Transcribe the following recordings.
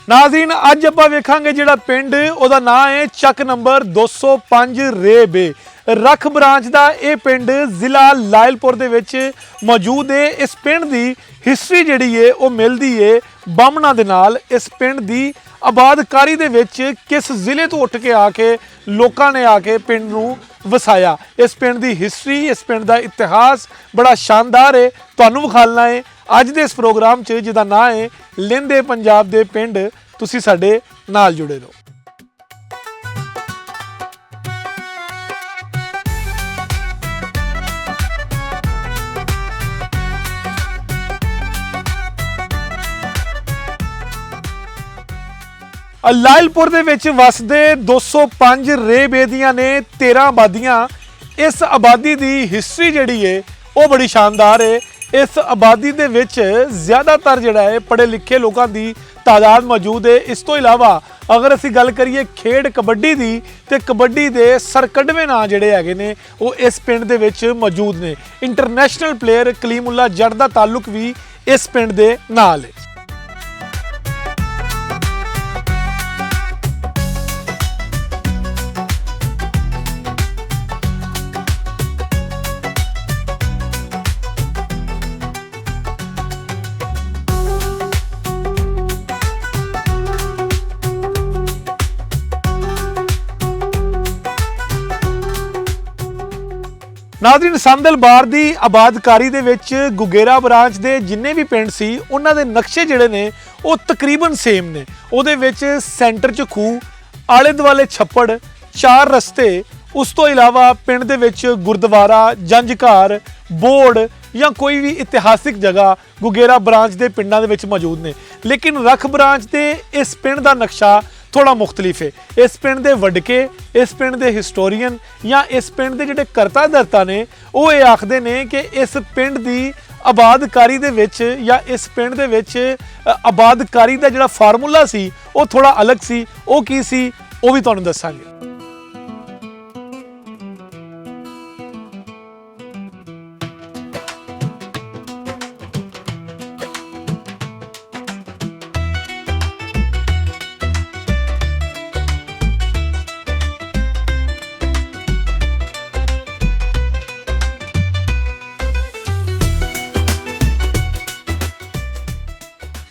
नाज़रीन अज आपां वेखांगे जिहड़ा पिंड उहदा नाम है चक नंबर 205 रेबे रख ब्रांच का यह पिंड जिला लायलपुर दे विच मौजूद है। इस पिंड की हिस्टरी जिहड़ी है वह मिलती है बामणा दे नाल। इस पिंड की आबादकारी दे विच किस जिले तो उठ के आके लोगों ने आके पिंड नूं वसाया। इस पिंड की हिस्टरी इस पिंड का इतिहास बड़ा शानदार है, तुहानूं विखालना है अज दे इस प्रोग्राम च जिहदा नाम है लहिंदे पंजाब दे पिंड। तुसीं साडे नाल जुड़े रहो। लायलपुर दे विच वसदे 205 रेबे दियां ने 13 आबादियां। इस आबादी की हिस्टरी जिहड़ी है वो बड़ी शानदार है। इस आबादी दे विच ज़्यादातर जिहड़ा है पढ़े लिखे लोगों की तादाद मौजूद है। इस तो इलावा अगर असीं गल करिए खेड कबड्डी की तो कबड्डी के सरकड़वे नाँ जिहड़े हैगे ने वो इस पिंड दे विच मौजूद ने। इंटरनैशनल प्लेयर कलीमुल्ला जट दा ताल्लुक भी इस पिंड दे नाल है। नाज़रीन संदल बार की आबादकारी दे विच गुगेरा ब्रांच के जिन्ने भी पिंड सी उन्हां दे नक्शे जिहड़े ने वो तकरीबन सेम ने। उहदे विच सेंटर च खूह आले दुआले छप्पड़ 4 रस्ते उस तो इलावा पिंड दे विच गुरुद्वारा जंजघर बोर्ड या कोई भी इतिहासिक जगह गुगेरा ब्रांच के पिंडां दे विच मौजूद ने। लेकिन रख ब्रांच के इस पिंड का नक्शा थोड़ा मुख्तलिफ है। इस पिंड के वडके इस पिंड के हिस्टोरीयन या इस पिंड के जिहड़े करता धरता ने वो ये आखते हैं कि इस पिंड की आबादकारी दे विच या इस पिंड दे विच आबादकारी का जिहड़ा फार्मूला सी वो थोड़ा अलग सी। वो की सी वो भी तुहानूं दस्सांगे।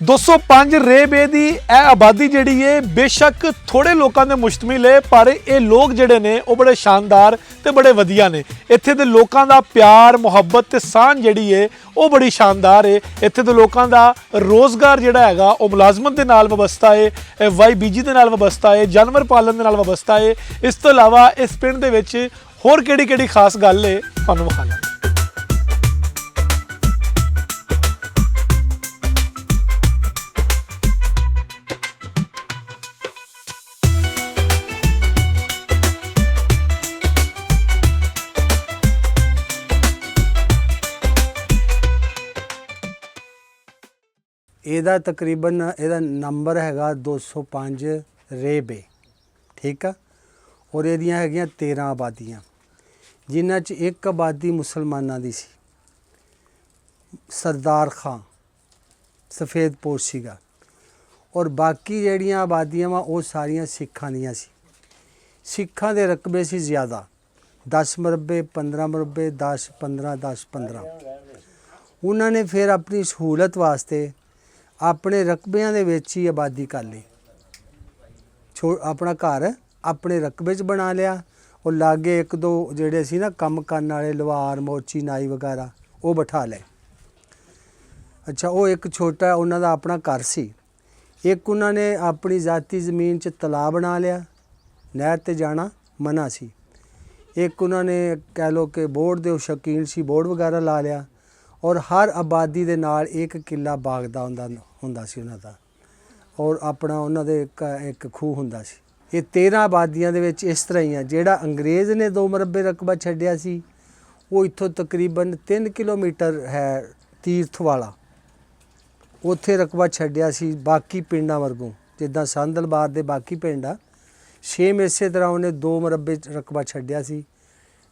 दो सौ 5 रेबे की यह आबादी जिहड़ी है बेशक थोड़े लोगों के मुश्तमिल है पर ये लोग जिहड़े ने वो बड़े शानदार ते बड़े वधिया ने। इत्थे दे लोगों का प्यार मुहब्बत ते सांझ जिहड़ी है वो बड़ी शानदार है। इत्थे दे लोगों का रोज़गार जिहड़ा हैगा वो मुलाजमत दे नाल वाबस्ता है, YBG दे नाल वाबस्ता है, जानवर पालन दे नाल वाबस्ता है। इस तो इलावा इस पिंड दे विच होर किहड़ी खास गल है तुहानूं विखाना। ਇਹਦਾ ਤਕਰੀਬਨ ਇਹਦਾ ਨੰਬਰ ਹੈਗਾ 205 रेबे ठीक ਆ। ਔਰ ਇਹਦੀਆਂ ਹੈਗੀਆਂ 13 ਆਬਾਦੀਆਂ ਜਿਨ੍ਹਾਂ 'ਚ ਇੱਕ ਆਬਾਦੀ ਮੁਸਲਮਾਨਾਂ ਦੀ ਸੀ। ਸਰਦਾਰ ਖਾਂ ਸਫੇਦਪੋਸ਼ ਸੀਗਾ ਔਰ ਬਾਕੀ ਜਿਹੜੀਆਂ ਆਬਾਦੀਆਂ ਵਾ ਉਹ ਸਾਰੀਆਂ ਸਿੱਖਾਂ ਦੀਆਂ ਸੀ। ਸਿੱਖਾਂ ਦੇ ਰਕਬੇ ਸੀ ਜ਼ਿਆਦਾ 10 ਮੁਰੱਬੇ 15 ਮੁਰੱਬੇ 10 15 10 15। ਉਹਨਾਂ ਨੇ ਫਿਰ ਆਪਣੀ ਸਹੂਲਤ ਵਾਸਤੇ अपने रकबियां दे विच ही आबादी कर ली। अपना घर अपने रकबे च बना लिया और लागे एक दो जिहड़े सी ना कम करन वाले लवार मोची नाई वगैरह वो बिठा ले। अच्छा वो एक छोटा उन्हां दा अपना घर सी। एक उन्होंने अपनी जाती ज़मीन च तलाब बना लिया, नहर ते जाना मना सी। एक उन्होंने कह लो कि बोर्ड दे शौकीन सी, बोर्ड वगैरह ला लिया और हर आबादी दे नाल एक किला बाग दा हुंदा सी उन्हां दा और अपना उन्हां दे एक खूह हुंदा सी। ये 13 आबादियां दे विच इस तरह ही है। जिहड़ा अंग्रेज़ ने 2 मुरब्बे रकबा छड्डिया सी वो इत्थों तकरीबन 3 किलोमीटर है तीर्थ वाला, उत्थे रकबा छड्डिया सी। बाकी पिंडां वर्गों जिद्दां संदलबार दे बाकी पिंड आ सेम इसे तरह उन्हें 2 मुरब्बे रकबा छड्डिया सी।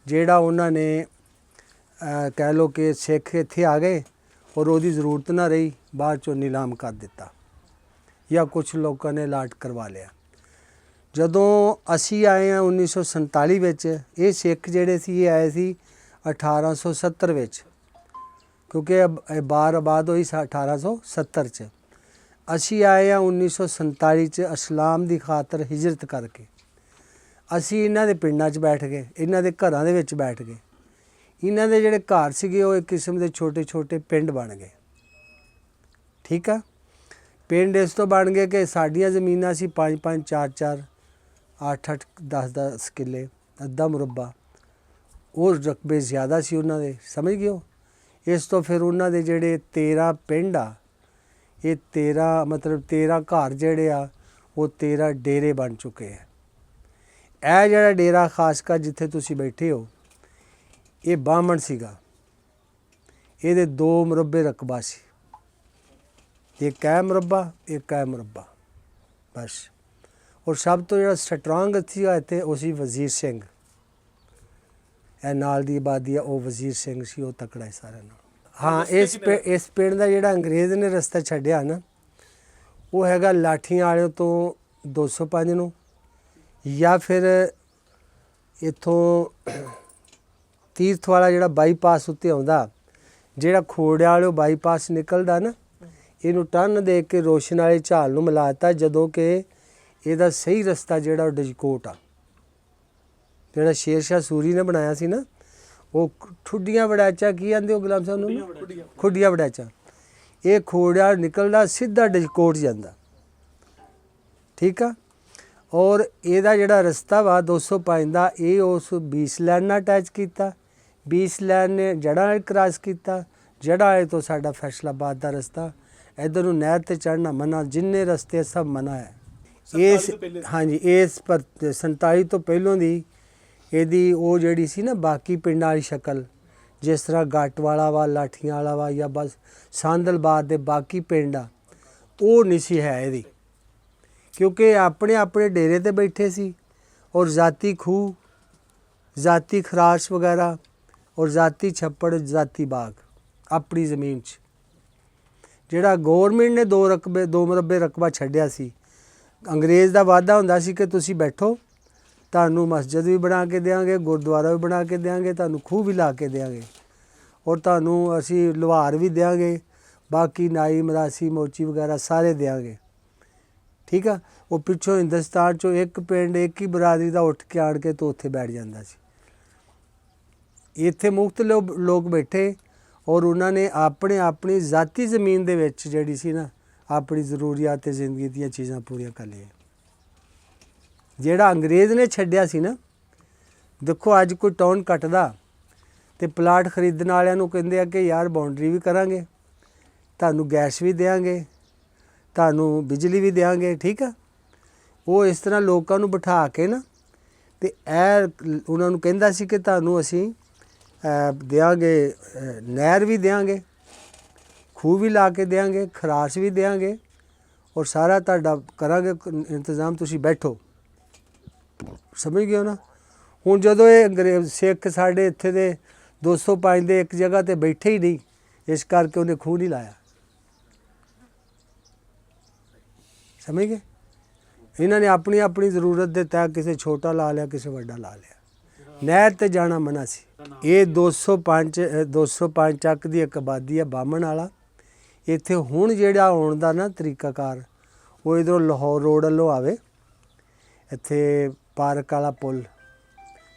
जिहड़ा उन्हां ने कह लो कि सिख इत्थे आ गए और उसकी जरूरत ना रही, बाद चों नीलाम कर दिता। ਜਾਂ ਕੁਝ ਲੋਕਾਂ ਨੇ ਅਲਾਟ ਕਰਵਾ ਲਿਆ। ਜਦੋਂ ਅਸੀਂ ਆਏ ਹਾਂ 1947 ਵਿੱਚ, ਇਹ ਸਿੱਖ ਜਿਹੜੇ ਸੀ ਇਹ ਆਏ ਸੀ 1870 ਵਿੱਚ, ਕਿਉਂਕਿ ਇਹ ਬਾਰ ਆਬਾਦ ਹੋਈ 1870 'ਚ। ਅਸੀਂ ਆਏ ਹਾਂ 1947 'ਚ ਇਸਲਾਮ ਦੀ ਖਾਤਰ ਹਿਜਰਤ ਕਰਕੇ। ਅਸੀਂ ਇਹਨਾਂ ਦੇ ਪਿੰਡਾਂ 'ਚ ਬੈਠ ਗਏ, ਇਹਨਾਂ ਦੇ ਘਰਾਂ ਦੇ ਵਿੱਚ ਬੈਠ ਗਏ। ਇਹਨਾਂ ਦੇ ਜਿਹੜੇ ਘਰ ਸੀਗੇ ਉਹ ਇੱਕ ਕਿਸਮ ਦੇ ਛੋਟੇ ਛੋਟੇ ਪਿੰਡ ਬਣ ਗਏ। ਠੀਕ ਆ, ਪਿੰਡ ਇਸ ਤੋਂ ਬਣ ਗਏ ਕਿ ਸਾਡੀਆਂ ਜ਼ਮੀਨਾਂ ਸੀ 5-5 4-4 8-8 10-10 ਕਿੱਲੇ, ਅੱਧਾ ਮੁਰੱਬਾ। ਉਹ ਰਕਬੇ ਜ਼ਿਆਦਾ ਸੀ ਉਹਨਾਂ ਦੇ, ਸਮਝ ਗਏ ਹੋ। ਇਸ ਤੋਂ ਫਿਰ ਉਹਨਾਂ ਦੇ ਜਿਹੜੇ 13 ਪਿੰਡ ਆ, ਇਹ 13 ਮਤਲਬ 13 ਘਰ ਜਿਹੜੇ ਆ ਉਹ 13 ਡੇਰੇ ਬਣ ਚੁੱਕੇ ਆ। ਇਹ ਜਿਹੜਾ ਡੇਰਾ ਖਾਸ ਕਰ ਜਿੱਥੇ ਤੁਸੀਂ ਬੈਠੇ ਹੋ, ਇਹ ਬਾਹਮਣ ਸੀਗਾ। ਇਹਦੇ 2 ਮੁਰੱਬੇ ਰਕਬਾ ਸੀ, ਇੱਕ ਹੈ ਮੁਰੱਬਾ, ਇੱਕ ਹੈ ਮੁਰੱਬਾ, ਬਸ। ਔਰ ਸਭ ਤੋਂ ਜਿਹੜਾ ਸਟਰੋਂਗ ਸੀਗਾ ਇੱਥੇ ਉਹ ਸੀ ਵਜ਼ੀਰ ਸਿੰਘ। ਇਹ ਨਾਲ ਦੀ ਆਬਾਦੀ ਆ, ਉਹ ਵਜ਼ੀਰ ਸਿੰਘ ਸੀ, ਉਹ ਤਕੜਾ ਹੈ ਸਾਰਿਆਂ ਨਾਲ। ਹਾਂ, ਇਸ ਪਿੰਡ ਦਾ ਜਿਹੜਾ ਅੰਗਰੇਜ਼ ਨੇ ਰਸਤਾ ਛੱਡਿਆ ਨਾ, ਉਹ ਹੈਗਾ ਲਾਠੀਆਂ ਵਾਲੇ ਤੋਂ 205 ਨੂੰ, ਜਾਂ ਫਿਰ ਇੱਥੋਂ ਤੀਰਥ ਵਾਲਾ ਜਿਹੜਾ ਬਾਈਪਾਸ ਉੱਤੇ ਆਉਂਦਾ, ਜਿਹੜਾ ਖੋੜਿਆਂ ਵਾਲੇ ਬਾਈਪਾਸ ਨਿਕਲਦਾ ਨਾ, ਇਹਨੂੰ ਟਰਨ ਦੇ ਕੇ ਰੋਸ਼ਨ ਵਾਲੇ ਝਾਲ ਨੂੰ ਮਿਲਾਤਾ, ਜਦੋਂ ਕਿ ਇਹਦਾ ਸਹੀ ਰਸਤਾ ਜਿਹੜਾ ਉਹ ਡਜਕੋਟ ਆ, ਜਿਹੜਾ ਸ਼ੇਰ ਸ਼ਾਹ ਸੂਰੀ ਨੇ ਬਣਾਇਆ ਸੀ ਨਾ। ਉਹ ਠੁੱਡੀਆਂ ਵੜੈਚਾ ਕੀ ਕਹਿੰਦੇ ਉਹ ਗੁਲਾਮ ਸਾਹਿਬ ਨੂੰ, ਖੁੱਡੀਆਂ ਵੜੈਚਾ। ਇਹ ਖੋੜਿਆਂ ਨਿਕਲਦਾ ਸਿੱਧਾ ਡਜਕੋਟ ਜਾਂਦਾ। ਠੀਕ ਆ, ਔਰ ਇਹਦਾ ਜਿਹੜਾ ਰਸਤਾ ਵਾ 205 ਦਾ, ਇਹ ਉਸ 20 ਲਾਈਨ ਨਾਲ ਅਟੈਚ ਕੀਤਾ। 20 ਲਾਈਨ ਨੇ ਜੜ੍ਹਾਂ ਵਾਲੇ ਕ੍ਰਾਸ ਕੀਤਾ। ਜੜ੍ਹਾਂ ਵਾਲੇ ਤੋਂ ਸਾਡਾ ਫੈਸਲਾਬਾਦ ਦਾ ਰਸਤਾ, ਇੱਧਰ ਨੂੰ ਨਹਿਰ 'ਤੇ ਚੜ੍ਹਨਾ ਮਨਾ, ਜਿੰਨੇ ਰਸਤੇ ਸਭ ਮਨਾ ਹੈ। ਇਸ ਹਾਂਜੀ, ਇਸ ਪਰ 47 ਤੋਂ ਪਹਿਲੋਂ ਦੀ ਇਹਦੀ ਉਹ ਜਿਹੜੀ ਸੀ ਨਾ ਬਾਕੀ ਪਿੰਡਾਂ ਵਾਲੀ ਸ਼ਕਲ, ਜਿਸ ਤਰ੍ਹਾਂ ਗੱਟ ਵਾਲਾ ਵਾ, ਲਾਠੀਆਂ ਵਾਲਾ ਵਾ, ਜਾਂ ਬਸ ਸਾਂਦਲਬਾਦ ਦੇ ਬਾਕੀ ਪਿੰਡ ਆ, ਉਹ ਨਹੀਂ ਸੀ ਹੈ ਇਹਦੀ, ਕਿਉਂਕਿ ਆਪਣੇ ਆਪਣੇ ਡੇਰੇ 'ਤੇ ਬੈਠੇ ਸੀ। ਔਰ ਜ਼ਾਤੀ ਖੂਹ, ਜ਼ਾਤੀ ਖਰਾਸ਼ ਵਗੈਰਾ, ਔਰ ਜ਼ਾਤੀ ਛੱਪੜ, ਜ਼ਾਤੀ ਬਾਗ ਆਪਣੀ ਜ਼ਮੀਨ 'ਚ। ਜਿਹੜਾ ਗੌਰਮੈਂਟ ਨੇ 2 ਮੁਰੱਬੇ ਰਕਬਾ ਛੱਡਿਆ ਸੀ, ਅੰਗਰੇਜ਼ ਦਾ ਵਾਅਦਾ ਹੁੰਦਾ ਸੀ ਕਿ ਤੁਸੀਂ ਬੈਠੋ, ਤੁਹਾਨੂੰ ਮਸਜਿਦ ਵੀ ਬਣਾ ਕੇ ਦੇਵਾਂਗੇ, ਗੁਰਦੁਆਰਾ ਵੀ ਬਣਾ ਕੇ ਦੇਵਾਂਗੇ, ਤੁਹਾਨੂੰ ਖੂਹ ਵੀ ਲਾ ਕੇ ਦੇਵਾਂਗੇ, ਔਰ ਤੁਹਾਨੂੰ ਅਸੀਂ ਲੁਹਾਰ ਵੀ ਦੇਵਾਂਗੇ, ਬਾਕੀ ਨਾਈ ਮਰਾਸੀ ਮੋਚੀ ਵਗੈਰਾ ਸਾਰੇ ਦੇਵਾਂਗੇ। ਠੀਕ ਆ, ਉਹ ਪਿੱਛੋਂ ਹਿੰਦੁਸਤਾਨ 'ਚੋਂ ਇੱਕ ਪਿੰਡ ਇੱਕ ਹੀ ਬਰਾਦਰੀ ਦਾ ਉੱਠ ਕੇ ਆਣ ਕੇ ਤੋਂ ਉੱਥੇ ਬੈਠ ਜਾਂਦਾ ਸੀ। ਇੱਥੇ ਮੁਕਤ ਲੋਕ ਬੈਠੇ, ਔਰ ਉਹਨਾਂ ਨੇ ਆਪਣੀ ਜ਼ਾਤੀ ਜ਼ਮੀਨ ਦੇ ਵਿੱਚ ਜਿਹੜੀ ਸੀ ਨਾ ਆਪਣੀ ਜ਼ਰੂਰੀਅਤ ਤੇ ਜ਼ਿੰਦਗੀ ਦੀਆਂ ਚੀਜ਼ਾਂ ਪੂਰੀਆਂ ਕਰ ਲਈਆਂ। ਜਿਹੜਾ ਅੰਗਰੇਜ਼ ਨੇ ਛੱਡਿਆ ਸੀ ਨਾ, ਦੇਖੋ ਅੱਜ ਕੋਈ ਟਾਊਨ ਕੱਟਦਾ ਤੇ ਪਲਾਟ ਖਰੀਦਣ ਵਾਲਿਆਂ ਨੂੰ ਕਹਿੰਦੇ ਆ ਕਿ ਯਾਰ ਬਾਉਂਡਰੀ ਵੀ ਕਰਾਂਗੇ, ਤੁਹਾਨੂੰ ਗੈਸ ਵੀ ਦੇਵਾਂਗੇ, ਤੁਹਾਨੂੰ ਬਿਜਲੀ ਵੀ ਦੇਵਾਂਗੇ। ਠੀਕ ਆ, ਉਹ ਇਸ ਤਰ੍ਹਾਂ ਲੋਕਾਂ ਨੂੰ ਬਿਠਾ ਕੇ ਨਾ, ਤੇ ਇਹ ਉਹਨਾਂ ਨੂੰ ਕਹਿੰਦਾ ਸੀ ਕਿ ਤੁਹਾਨੂੰ ਅਸੀਂ ਦੇਵਾਂਗੇ, ਨਹਿਰ ਵੀ ਦੇਵਾਂਗੇ, ਖੂਹ ਵੀ ਲਾ ਕੇ ਦੇਵਾਂਗੇ, ਖਰਾਸ਼ ਵੀ ਦੇਵਾਂਗੇ, ਔਰ ਸਾਰਾ ਤੁਹਾਡਾ ਕਰਾਂਗੇ ਇੰਤਜ਼ਾਮ, ਤੁਸੀਂ ਬੈਠੋ। ਸਮਝ ਗਏ ਹੋ ਨਾ। ਹੁਣ ਜਦੋਂ ਇਹ ਅੰਗਰੇਜ਼ ਸਿੱਖ ਸਾਡੇ ਇੱਥੇ ਦੇ 205 ਦੇ ਇੱਕ ਜਗ੍ਹਾ 'ਤੇ ਬੈਠੇ ਹੀ ਨਹੀਂ, ਇਸ ਕਰਕੇ ਉਹਨੇ ਖੂਹ ਨਹੀਂ ਲਾਇਆ। ਸਮਝ ਗਏ। ਇਹਨਾਂ ਨੇ ਆਪਣੀ ਜ਼ਰੂਰਤ ਦੇ ਤਹਿਤ ਕਿਸੇ ਛੋਟਾ ਲਾ ਲਿਆ, ਕਿਸੇ ਵੱਡਾ ਲਾ ਲਿਆ। ਨਹਿਰ 'ਤੇ ਜਾਣਾ ਮਨਾ ਸੀ। ਇਹ 205 ਚੱਕ ਦੀ ਇੱਕ ਆਬਾਦੀ ਆ ਬਾਹਮਣ ਵਾਲਾ। ਇੱਥੇ ਹੁਣ ਜਿਹੜਾ ਆਉਣ ਦਾ ਨਾ ਤਰੀਕਾਕਾਰ, ਉਹ ਇੱਧਰੋਂ ਲਾਹੌਰ ਰੋਡ ਵੱਲੋਂ ਆਵੇ, ਇੱਥੇ ਪਾਰਕ ਵਾਲਾ ਪੁਲ,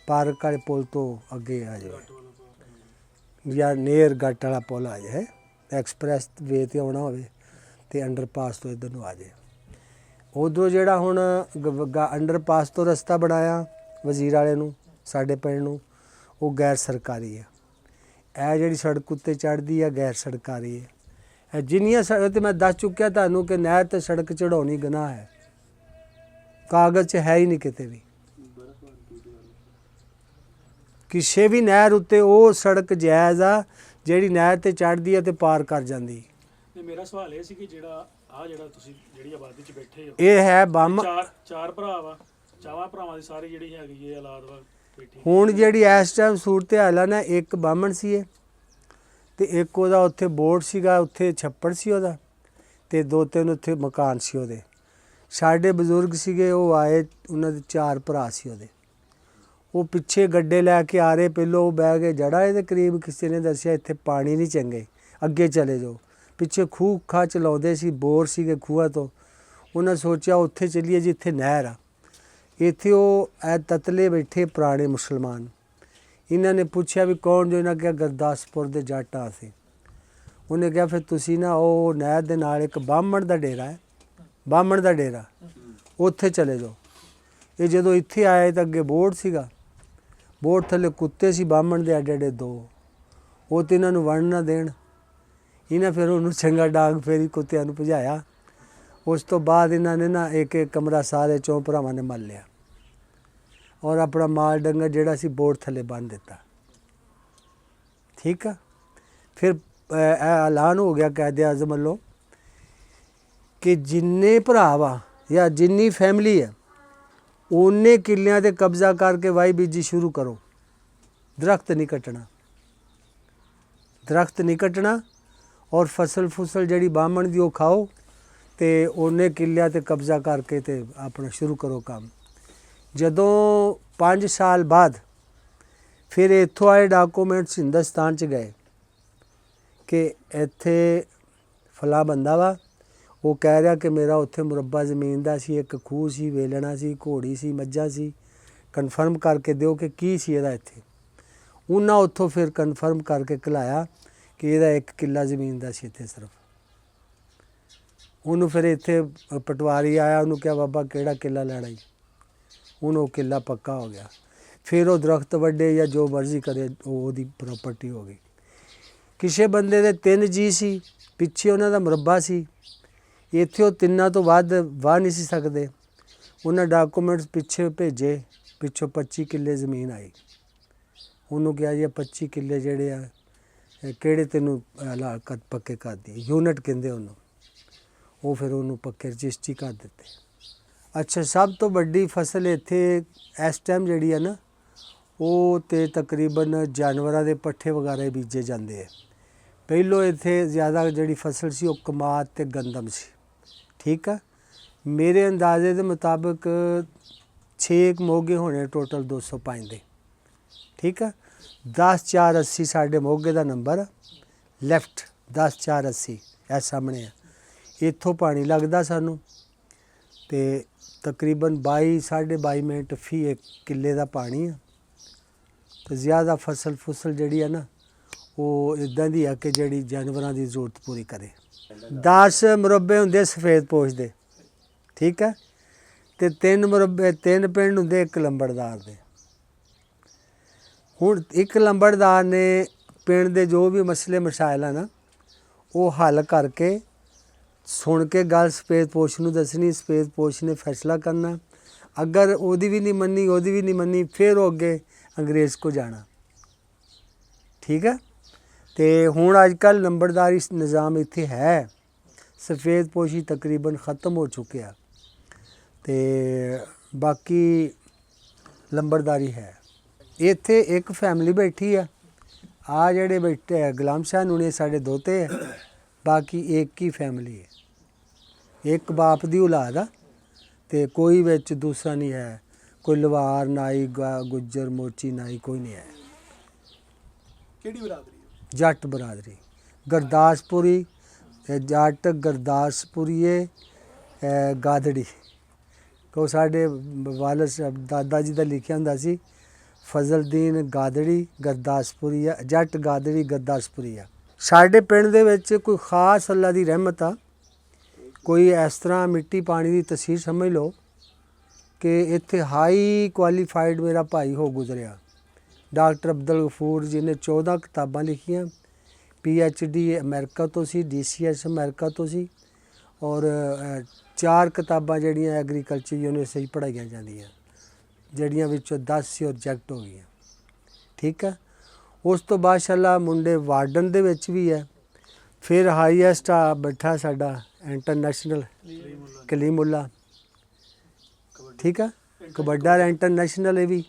ਪਾਰਕ ਵਾਲੇ ਪੁਲ ਤੋਂ ਅੱਗੇ ਆ ਜਾਵੇ, ਜਾਂ ਨੇਰ ਗੱਟ ਵਾਲਾ ਪੁਲ ਆ ਜਾਏ, ਐਕਸਪ੍ਰੈਸ ਵੇ 'ਤੇ ਆਉਣਾ ਹੋਵੇ ਤੇ ਅੰਡਰਪਾਸ ਤੋਂ ਇੱਧਰ ਨੂੰ ਆ ਜਾਏ। ਉੱਧਰੋਂ ਜਿਹੜਾ ਹੁਣ ਅੰਡਰਪਾਸ ਤੋਂ ਰਸਤਾ ਬਣਾਇਆ ਵਜ਼ੀਰ ਵਾਲੇ ਨੂੰ, ਸਾਡੇ ਪਿੰਡ ਨੂੰ, ਉਹ ਗੈਰ ਸਰਕਾਰੀ ਹੈ। ਇਹ ਜਿਹੜੀ ਸੜਕ ਉੱਤੇ ਚੜ੍ਹਦੀ ਆ ਗੈਰ ਸਰਕਾਰੀ ਹੈ। ਇਹ ਜਿੰਨੀਆਂ ਸੜਕ 'ਤੇ ਮੈਂ ਦੱਸ ਚੁੱਕਿਆ ਤੁਹਾਨੂੰ ਕਿ ਨਹਿਰ 'ਤੇ ਸੜਕ ਚੜ੍ਹਾਉਣੀ ਗੁਨਾਹ ਹੈ, ਕਾਗਜ਼ 'ਚ ਹੈ ਹੀ ਨਹੀਂ ਕਿਤੇ ਵੀ। ਕਿਸੇ ਵੀ ਨਹਿਰ ਉੱਤੇ ਉਹ ਸੜਕ ਜਾਇਜ਼ ਆ ਜਿਹੜੀ ਨਹਿਰ 'ਤੇ ਚੜ੍ਹਦੀ ਹੈ ਤੇ ਪਾਰ ਕਰ ਜਾਂਦੀ। ਮੇਰਾ ਸਵਾਲ ਇਹ ਸੀ ਕਿ ਜਿਹੜਾ ਤੁਸੀਂ ਜਿਹੜੀ ਆਬਾਦੀ 'ਚ ਬੈਠੇ ਹੋ, ਇਹ ਹੈ ਬੰਮ, ਚਾਰ ਭਰਾ ਵਾ, ਚਾਵਾਂ ਭਰਾਵਾਂ ਦੀ ਸਾਰੀ ਜਿਹੜੀ ਹੈਗੀ ਇਹ ਔਲਾਦ ਵਾ ਬੈਠੀ। ਹੁਣ ਜਿਹੜੀ ਇਸ ਟਾਈਮ ਸੂਰਤ ਹਾਲ ਆ ਨਾ, ਇੱਕ ਬਾਹਮਣ ਸੀ ਇਹ, ਤੇ ਇੱਕ ਉਹਦਾ ਉੱਥੇ ਬੋਰਡ ਸੀਗਾ, ਉੱਥੇ ਛੱਪੜ ਸੀ ਉਹਦਾ, ਤੇ 2-3 ਉੱਥੇ ਮਕਾਨ ਸੀ ਉਹਦੇ। ਸਾਡੇ ਬਜ਼ੁਰਗ ਸੀਗੇ, ਉਹ ਆਏ, ਉਹਨਾਂ ਦੇ 4 ਭਰਾ ਸੀ ਉਹਦੇ। ਉਹ ਪਿੱਛੇ ਗੱਡੇ ਲੈ ਕੇ ਆ ਰਹੇ, ਪਹਿਲੋਂ ਉਹ ਬਹਿ ਗਏ ਜੜਾ ਇਹਦੇ ਕਰੀਬ, ਕਿਸੇ ਨੇ ਦੱਸਿਆ ਇੱਥੇ ਪਾਣੀ ਨਹੀਂ ਚੰਗੇ, ਅੱਗੇ ਚਲੇ ਜਾਓ। ਪਿੱਛੇ ਖੂਹ ਖਾਹ ਚਲਾਉਂਦੇ ਸੀ, ਬੋਰ ਸੀਗੇ ਖੂਹਾਂ ਤੋਂ। ਉਹਨਾਂ ਸੋਚਿਆ ਉੱਥੇ ਚੱਲੀਏ ਜਿੱਥੇ ਨਹਿਰ ਆ। ਇੱਥੇ ਉਹ ਤਤਲੇ ਬੈਠੇ ਪੁਰਾਣੇ ਮੁਸਲਮਾਨ। ਇਹਨਾਂ ਨੇ ਪੁੱਛਿਆ ਵੀ ਕੌਣ ਜੋ? ਇਹਨਾਂ ਕਿਹਾ ਗੁਰਦਾਸਪੁਰ ਦੇ ਜੱਟ ਆ ਅਸੀਂ। ਉਹਨੇ ਕਿਹਾ ਫਿਰ ਤੁਸੀਂ ਨਾ ਉਹ ਨਹਿਰ ਦੇ ਨਾਲ ਇੱਕ ਬਾਹਮਣ ਦਾ ਡੇਰਾ ਹੈ, ਬਾਹਮਣ ਦਾ ਡੇਰਾ, ਉੱਥੇ ਚਲੇ ਜਾਓ। ਇਹ ਜਦੋਂ ਇੱਥੇ ਆਏ ਤਾਂ ਅੱਗੇ ਬੋਰਡ ਸੀਗਾ, ਬੋਰਡ ਥੱਲੇ ਕੁੱਤੇ ਸੀ ਬਾਹਮਣ ਦੇ ਐਡੇ ਐਡੇ 2। ਉਹ ਤਾਂ ਇਹਨਾਂ ਨੂੰ ਵੜਨ ਨਾ ਦੇਣ। ਇਹਨਾਂ ਫਿਰ ਉਹਨੂੰ ਚੰਗਾ ਡਾਂਗ ਫੇਰੀ ਕੁੱਤਿਆਂ ਨੂੰ ਭਜਾਇਆ। ਉਸ ਤੋਂ ਬਾਅਦ ਇਹਨਾਂ ਨੇ ਨਾ ਇੱਕ ਕਮਰਾ ਸਾਰੇ 4 ਭਰਾਵਾਂ ਨੇ ਮੱਲ ਲਿਆ ਔਰ ਆਪਣਾ ਮਾਲ ਡੰਗਰ ਜਿਹੜਾ ਸੀ ਬੋਰਡ ਥੱਲੇ ਬੰਨ੍ਹ ਦਿੱਤਾ। ਠੀਕ ਆ। ਫਿਰ ਇਹ ਐਲਾਨ ਹੋ ਗਿਆ ਕਾਇਦੇ ਆਜ਼ਮ ਵੱਲੋਂ ਕਿ ਜਿੰਨੇ ਭਰਾ ਵਾ ਜਾਂ ਜਿੰਨੀ ਫੈਮਿਲੀ ਹੈ ਓਨੇ ਕਿੱਲਿਆਂ 'ਤੇ ਕਬਜ਼ਾ ਕਰਕੇ ਵਾਈ ਬੀਜੀ ਸ਼ੁਰੂ ਕਰੋ। ਦਰਖਤ ਨਹੀਂ ਕੱਟਣਾ, ਦਰਖਤ ਨਹੀਂ ਕੱਟਣਾ ਔਰ ਫਸਲ ਫੁਸਲ ਜਿਹੜੀ ਬਾਹਮਣ ਦੀ ਉਹ ਖਾਓ ਤੇ ਓਨੇ ਕਿੱਲਿਆਂ 'ਤੇ ਕਬਜ਼ਾ ਕਰਕੇ ਤੇ ਆਪਣਾ ਸ਼ੁਰੂ ਕਰੋ ਕੰਮ। ਜਦੋਂ 5 ਸਾਲ ਬਾਅਦ ਫਿਰ ਇੱਥੋਂ ਆਏ ਡਾਕੂਮੈਂਟਸ ਹਿੰਦੁਸਤਾਨ 'ਚ ਗਏ ਕਿ ਇੱਥੇ ਫਲਾ ਬੰਦਾ ਵਾ, ਉਹ ਕਹਿ ਰਿਹਾ ਕਿ ਮੇਰਾ ਉੱਥੇ ਮੁਰੱਬਾ ਜ਼ਮੀਨ ਦਾ ਸੀ, ਇੱਕ ਖੂਹ ਸੀ, ਵੇਲਣਾ ਸੀ, ਘੋੜੀ ਸੀ, ਮੱਝਾਂ ਸੀ, ਕਨਫਰਮ ਕਰਕੇ ਦਿਓ ਕਿ ਕੀ ਸੀ ਇਹਦਾ ਇੱਥੇ। ਉਹਨਾਂ ਉੱਥੋਂ ਫਿਰ ਕਨਫਰਮ ਕਰਕੇ ਘਲਾਇਆ ਕਿ ਇਹਦਾ 1 ਕਿੱਲਾ ਜ਼ਮੀਨ ਦਾ ਸੀ ਇੱਥੇ ਸਿਰਫ। ਉਹਨੂੰ ਫਿਰ ਇੱਥੇ ਪਟਵਾਰੀ ਆਇਆ, ਉਹਨੂੰ ਕਿਹਾ ਬਾਬਾ ਕਿਹੜਾ ਕਿੱਲਾ ਲੈਣਾ ਜੀ? ਹੁਣ ਉਹ ਕਿੱਲਾ ਪੱਕਾ ਹੋ ਗਿਆ। ਫਿਰ ਉਹ ਦਰਖਤ ਵੱਡੇ ਜਾਂ ਜੋ ਮਰਜ਼ੀ ਕਰੇ, ਉਹ ਉਹਦੀ ਪ੍ਰੋਪਰਟੀ ਹੋ ਗਈ। ਕਿਸੇ ਬੰਦੇ ਦੇ 3 ਜੀ ਸੀ, ਪਿੱਛੇ ਉਹਨਾਂ ਦਾ ਮੁਰੱਬਾ ਸੀ, ਇੱਥੇ ਉਹ 3 ਤੋਂ ਵੱਧ ਵਾਹ ਨਹੀਂ ਸੀ ਸਕਦੇ। ਉਹਨਾਂ ਡਾਕੂਮੈਂਟਸ ਪਿੱਛੇ ਭੇਜੇ, ਪਿੱਛੋਂ 25 ਕਿੱਲੇ ਜ਼ਮੀਨ ਆਈ। ਉਹਨੂੰ ਕਿਹਾ ਜੀ 25 ਕਿੱਲੇ ਜਿਹੜੇ ਆ ਕਿਹੜੇ ਤੈਨੂੰ ਪੱਕੇ ਕਰ ਦੀ? ਯੂਨਿਟ ਕਹਿੰਦੇ ਉਹਨੂੰ। ਉਹ ਫਿਰ ਉਹਨੂੰ ਪੱਕੇ ਰਜਿਸਟਰੀ ਕਰ ਦਿੱਤੇ। ਅੱਛਾ, ਸਭ ਤੋਂ ਵੱਡੀ ਫਸਲ ਇੱਥੇ ਇਸ ਟਾਈਮ ਜਿਹੜੀ ਹੈ ਨਾ, ਉਹ ਤੇ ਤਕਰੀਬਨ ਜਾਨਵਰਾਂ ਦੇ ਪੱਠੇ ਵਗੈਰਾ ਬੀਜੇ ਜਾਂਦੇ ਹੈ। ਪਹਿਲੋਂ ਇੱਥੇ ਜ਼ਿਆਦਾ ਜਿਹੜੀ ਫਸਲ ਸੀ ਉਹ ਕਮਾਦ ਤੇ ਗੰਦਮ ਸੀ। ਠੀਕ ਆ। ਮੇਰੇ ਅੰਦਾਜ਼ੇ ਦੇ ਮੁਤਾਬਕ 6 ਮੋਗੇ ਹੋਣੇ ਟੋਟਲ 205 ਦੇ। ਠੀਕ ਆ। 10480 ਸਾਡੇ ਮੋਗੇ ਦਾ ਨੰਬਰ ਆ, ਲੈਫਟ 10480 ਇਹ ਸਾਹਮਣੇ ਆ। ਇੱਥੋਂ ਪਾਣੀ ਲੱਗਦਾ ਸਾਨੂੰ ਤੇ ਤਕਰੀਬਨ 22-22.5 ਮਿੰਟ ਫੀ 1 ਕਿੱਲੇ ਦਾ ਪਾਣੀ ਆ। ਤੇ ਜ਼ਿਆਦਾ ਫਸਲ ਫੁਸਲ ਜਿਹੜੀ ਆ ਨਾ ਉਹ ਇੱਦਾਂ ਦੀ ਆ ਕਿ ਜਿਹੜੀ ਜਾਨਵਰਾਂ ਦੀ ਜ਼ਰੂਰਤ ਪੂਰੀ ਕਰੇ। 10 ਮੁਰੱਬੇ ਹੁੰਦੇ ਸਫੇਦ ਪੋਸ਼ ਦੇ। ਠੀਕ ਹੈ। ਤੇ 3 ਮੁਰੱਬੇ 3 ਪਿੰਡ ਹੁੰਦੇ 1 ਲੰਬੜਦਾਰ ਦੇ। ਹੁਣ 1 ਲੰਬੜਦਾਰ ਨੇ ਪਿੰਡ ਦੇ ਜੋ ਵੀ ਮਸਲੇ ਮਸਾਇਲ ਆ ਨਾ ਉਹ ਹੱਲ ਕਰਕੇ ਸੁਣ ਕੇ ਗੱਲ ਸਫੇਦ ਪੋਸ਼ ਨੂੰ ਦੱਸਣੀ। ਸਫੇਦ ਪੋਸ਼ ਨੇ ਫੈਸਲਾ ਕਰਨਾ। ਅਗਰ ਉਹਦੀ ਵੀ ਨਹੀਂ ਮੰਨੀ, ਉਹਦੀ ਵੀ ਨਹੀਂ ਮੰਨੀ, ਫਿਰ ਉਹ ਅੱਗੇ ਅੰਗਰੇਜ਼ ਕੋ ਜਾਣਾ। ਠੀਕ ਹੈ। ਤੇ ਹੁਣ ਅੱਜ ਕੱਲ੍ਹ ਨੰਬਰਦਾਰੀ ਨਿਜ਼ਾਮ ਇੱਥੇ ਹੈ, ਸਫੇਦ ਪੋਸ਼ੀ ਤਕਰੀਬਨ ख़त्म ਹੋ ਚੁੱਕਿਆ ਤੇ ਬਾਕੀ ਲੰਬਰਦਾਰੀ ਹੈ। ਇੱਥੇ ਇੱਕ ਫੈਮਿਲੀ ਬੈਠੀ ਆ ਜਿਹੜੇ ਬੈਠੇ ਆ ਗੁਲਾਮ ਸ਼ਾਹ ਨੂੰ ਨੇ ਸਾਡੇ ਦੋਤੇ ਹੈ। ਬਾਕੀ ਇੱਕ ਹੀ ਫੈਮਿਲੀ ਹੈ, ਇੱਕ ਬਾਪ ਦੀ ਔਲਾਦ ਆ ਤੇ ਕੋਈ ਵਿੱਚ ਦੂਸਰਾ ਨਹੀਂ ਹੈ। ਕੋਈ ਲਵਾਰ ਨਾਈ ਗੁੱਜਰ ਮੋਚੀ ਨਾਈ ਕੋਈ ਨਹੀਂ ਹੈ। ਕਿਹੜੀ ਬਰਾਦਰੀ? ਜੱਟ ਬਰਾਦਰੀ ਗੁਰਦਾਸਪੁਰੀ ਜੱਟ ਗੁਰਦਾਸਪੁਰੀਏ ਗਾਦੜੀ ਕੋ ਸਾਡੇ ਵਾਲਦ ਸਾਹਿਬ ਦਾਦਾ ਜੀ ਦਾ ਲਿਖਿਆ ਹੁੰਦਾ ਸੀ ਫਜ਼ਲਦੀਨ ਗਾਦੜੀ ਗੁਰਦਾਸਪੁਰੀਆ ਜੱਟ ਗਾਦੜੀ ਗੁਰਦਾਸਪੁਰੀਆ। ਸਾਡੇ ਪਿੰਡ ਦੇ ਵਿੱਚ ਕੋਈ ਖਾਸ ਅੱਲਾ ਦੀ ਰਹਿਮਤ ਆ। ਕੋਈ ਇਸ ਤਰ੍ਹਾਂ ਮਿੱਟੀ ਪਾਣੀ ਦੀ ਤਸੀਰ ਸਮਝ ਲਓ ਕਿ ਇੱਥੇ ਹਾਈ ਕੁਆਲੀਫਾਈਡ ਮੇਰਾ ਭਾਈ ਹੋ ਗੁਜ਼ਰਿਆ ਡਾਕਟਰ ਅਬਦੁਲ ਗਫੂਰ ਜਿਹਨੇ 14 ਕਿਤਾਬਾਂ ਲਿਖੀਆਂ। PhD ਅਮਰੀਕਾ ਤੋਂ ਸੀ, DCS ਅਮਰੀਕਾ ਤੋਂ ਸੀ ਔਰ 4 ਕਿਤਾਬਾਂ ਜਿਹੜੀਆਂ ਐਗਰੀਕਲਚਰ ਯੂਨੀਵਰਸਿਟੀ ਪੜ੍ਹਾਈਆਂ ਜਾਂਦੀਆਂ ਜਿਹੜੀਆਂ ਵਿੱਚੋਂ 10 ਸੀ ਰਿਜੈਕਟ ਹੋ ਗਈਆਂ। ਠੀਕ ਹੈ। ਉਸ ਤੋਂ ਬਾਅਦ ਮਾਸ਼ਾਅੱਲਾ ਮੁੰਡੇ ਵਾਰਡਨ ਦੇ ਵਿੱਚ ਵੀ ਹੈ। ਫਿਰ ਹਾਈਐਸਟ ਆ ਬੈਠਾ ਸਾਡਾ ਇੰਟਰਨੈਸ਼ਨਲ ਕਲੀਮੁੱਲਾ। ਠੀਕ ਹੈ। ਕਬੱਡਾ ਇੰਟਰਨੈਸ਼ਨਲ ਹੈ ਵੀ।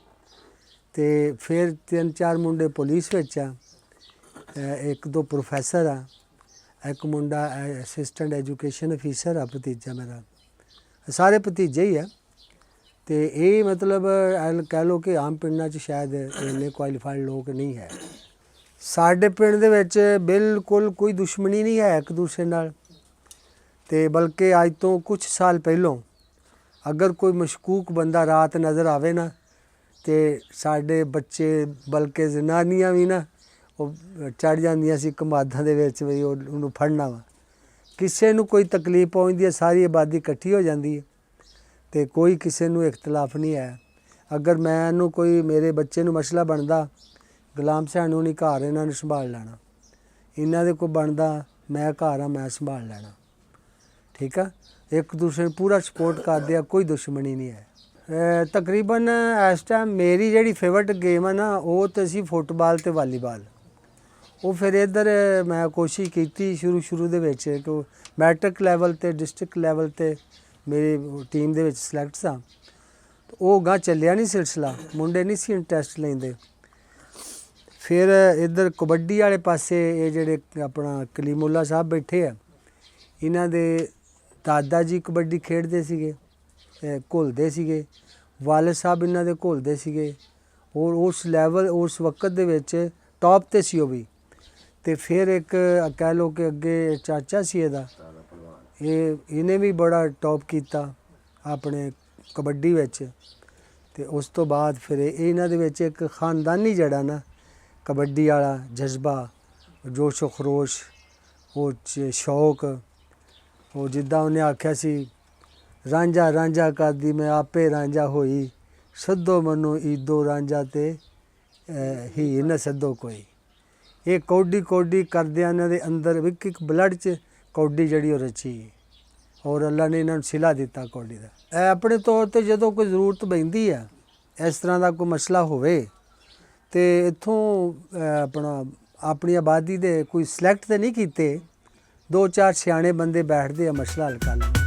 ਤੇ ਫਿਰ 3-4 ਮੁੰਡੇ ਪੁਲਿਸ ਵਿੱਚ ਆ, 1-2 ਪ੍ਰੋਫੈਸਰ ਆ। ਇੱਕ ਮੁੰਡਾ ਅਸਿਸਟੈਂਟ ਐਜੂਕੇਸ਼ਨ ਅਫੀਸਰ ਆ ਭਤੀਜਾ ਮੇਰਾ, ਸਾਰੇ ਭਤੀਜੇ ਹੀ ਆ। ਤੇ ਇਹ ਮਤਲਬ ਕਹਿ ਲਓ ਕਿ ਆਮ ਪਿੰਡਾਂ 'ਚ ਸ਼ਾਇਦ ਇੰਨੇ ਕੁਆਲੀਫਾਈਡ ਲੋਕ ਨਹੀਂ ਹੈ। ਸਾਡੇ ਪਿੰਡ ਦੇ ਵਿੱਚ ਬਿਲਕੁਲ ਕੋਈ ਦੁਸ਼ਮਣੀ ਨਹੀਂ ਹੈ ਇੱਕ ਦੂਸਰੇ ਨਾਲ, ਤੇ ਬਲਕਿ ਅੱਜ ਤੋਂ ਕੁਝ ਸਾਲ ਪਹਿਲੋਂ ਅਗਰ ਕੋਈ ਮਸ਼ਕੂਕ ਬੰਦਾ ਰਾਤ ਨਜ਼ਰ ਆਵੇ ਨਾ, ਤੇ ਸਾਡੇ ਬੱਚੇ ਬਲਕਿ ਜ਼ਨਾਨੀਆਂ ਵੀ ਨਾ ਉਹ ਚੜ੍ਹ ਜਾਂਦੀਆਂ ਸੀ ਕਮਾਦਾਂ ਦੇ ਵਿੱਚ ਵੀ ਉਹਨੂੰ ਫੜਨਾ ਵਾ। ਕਿਸੇ ਨੂੰ ਕੋਈ ਤਕਲੀਫ ਪਹੁੰਚਦੀ ਹੈ ਸਾਰੀ ਆਬਾਦੀ ਇਕੱਠੀ ਹੋ ਜਾਂਦੀ ਹੈ, ਤੇ ਕੋਈ ਕਿਸੇ ਨੂੰ ਇਖਤਲਾਫ ਨਹੀਂ ਹੈ। ਅਗਰ ਮੈਨੂੰ ਕੋਈ ਮੇਰੇ ਬੱਚੇ ਨੂੰ ਮਸਲਾ ਬਣਦਾ, ਗੁਲਾਮ ਸਿੰਘ ਨੂੰ ਨਹੀਂ ਘਰ ਇਹਨਾਂ ਨੂੰ ਸੰਭਾਲ ਲੈਣਾ, ਇਹਨਾਂ ਦੇ ਕੋਈ ਬਣਦਾ ਮੈਂ ਘਰ ਆ ਮੈਂ ਸੰਭਾਲ ਲੈਣਾ, ਠੀਕ ਆ। ਇੱਕ ਦੂਸਰੇ ਨੂੰ ਪੂਰਾ ਸਪੋਰਟ ਕਰਦੇ ਆ, ਕੋਈ ਦੁਸ਼ਮਣੀ ਨਹੀਂ ਹੈ। ਤਕਰੀਬਨ ਇਸ ਟਾਈਮ ਮੇਰੀ ਜਿਹੜੀ ਫੇਵਰਟ ਗੇਮ ਹੈ ਨਾ ਉਹ ਤਾਂ ਸੀ ਫੁੱਟਬਾਲ ਅਤੇ ਵਾਲੀਬਾਲ। ਉਹ ਫਿਰ ਇੱਧਰ ਮੈਂ ਕੋਸ਼ਿਸ਼ ਕੀਤੀ ਸ਼ੁਰੂ ਦੇ ਵਿੱਚ ਕਿ ਮੈਟ੍ਰਿਕ ਲੈਵਲ 'ਤੇ ਡਿਸਟ੍ਰਿਕਟ ਲੈਵਲ 'ਤੇ ਮੇਰੀ ਟੀਮ ਦੇ ਵਿੱਚ ਸਿਲੈਕਟ ਸਾਂ। ਉਹ ਗਾਂ ਚੱਲਿਆ ਨਹੀਂ ਸਿਲਸਿਲਾ, ਮੁੰਡੇ ਨਹੀਂ ਸੀ ਇੰਟਰਸਟ ਲੈਂਦੇ। ਫਿਰ ਇੱਧਰ ਕਬੱਡੀ ਵਾਲੇ ਪਾਸੇ ਇਹ ਜਿਹੜੇ ਆਪਣਾ ਕਲੀਮੁੱਲਾ ਸਾਹਿਬ ਬੈਠੇ ਆ, ਇਹਨਾਂ ਦੇ ਦਾਦਾ ਜੀ ਕਬੱਡੀ ਖੇਡਦੇ ਸੀਗੇ, ਘੁਲਦੇ ਸੀਗੇ, ਵਾਲਿਦ ਸਾਹਿਬ ਇਹਨਾਂ ਦੇ ਘੁਲਦੇ ਸੀਗੇ, ਔਰ ਉਸ ਲੈਵਲ ਉਸ ਵਕਤ ਦੇ ਵਿੱਚ ਟੌਪ 'ਤੇ ਸੀ ਉਹ ਵੀ। ਤੇ ਫਿਰ ਇੱਕ ਕਹਿ ਲਓ ਕਿ ਅੱਗੇ ਚਾਚਾ ਸੀ ਇਹਦਾ, ਇਹਨੇ ਵੀ ਬੜਾ ਟੌਪ ਕੀਤਾ ਆਪਣੇ ਕਬੱਡੀ ਵਿੱਚ। ਤੇ ਉਸ ਤੋਂ ਬਾਅਦ ਫਿਰ ਇਹਨਾਂ ਦੇ ਵਿੱਚ ਇੱਕ ਖਾਨਦਾਨੀ ਜਿਹੜਾ ਨਾ ਕਬੱਡੀ ਵਾਲਾ ਜਜ਼ਬਾ, ਜੋਸ਼ੋ ਖਰੋਸ਼, ਉਹ ਸ਼ੌਕ, ਉਹ ਜਿੱਦਾਂ ਉਹਨੇ ਆਖਿਆ ਸੀ ਰਾਂਝਾ ਰਾਂਝਾ ਕਰਦੀ ਮੈਂ ਆਪੇ ਰਾਂਝਾ ਹੋਈ, ਸੱਦੋ ਮੈਨੂੰ ਈਦੋ ਰਾਂਝਾ ਤੇ ਹੀ ਨਾ ਸੱਦੋ ਕੋਈ। ਇਹ ਕੌਡੀ ਕੌਡੀ ਕਰਦਿਆਂ ਇਹਨਾਂ ਦੇ ਅੰਦਰ ਇੱਕ ਇੱਕ ਬਲੱਡ 'ਚ ਕੌਡੀ ਜਿਹੜੀ ਉਹ ਰਚੀ, ਔਰ ਅੱਲਾ ਨੇ ਇਹਨਾਂ ਨੂੰ ਸਿਲਾ ਦਿੱਤਾ ਕੌਡੀ ਦਾ। ਇਹ ਆਪਣੇ ਤੌਰ 'ਤੇ ਜਦੋਂ ਕੋਈ ਜ਼ਰੂਰਤ ਪੈਂਦੀ ਆ, ਇਸ ਤਰ੍ਹਾਂ ਦਾ ਕੋਈ ਮਸਲਾ ਹੋਵੇ, ਤੇ ਇੱਥੋਂ ਆਪਣੀ ਆਬਾਦੀ ਦੇ ਕੋਈ ਸਿਲੈਕਟ ਤਾਂ ਨਹੀਂ ਕੀਤੇ, 2-4 ਸਿਆਣੇ ਬੰਦੇ ਬੈਠਦੇ ਆ ਮਸਲਾ ਹੱਲ ਕਰਨ।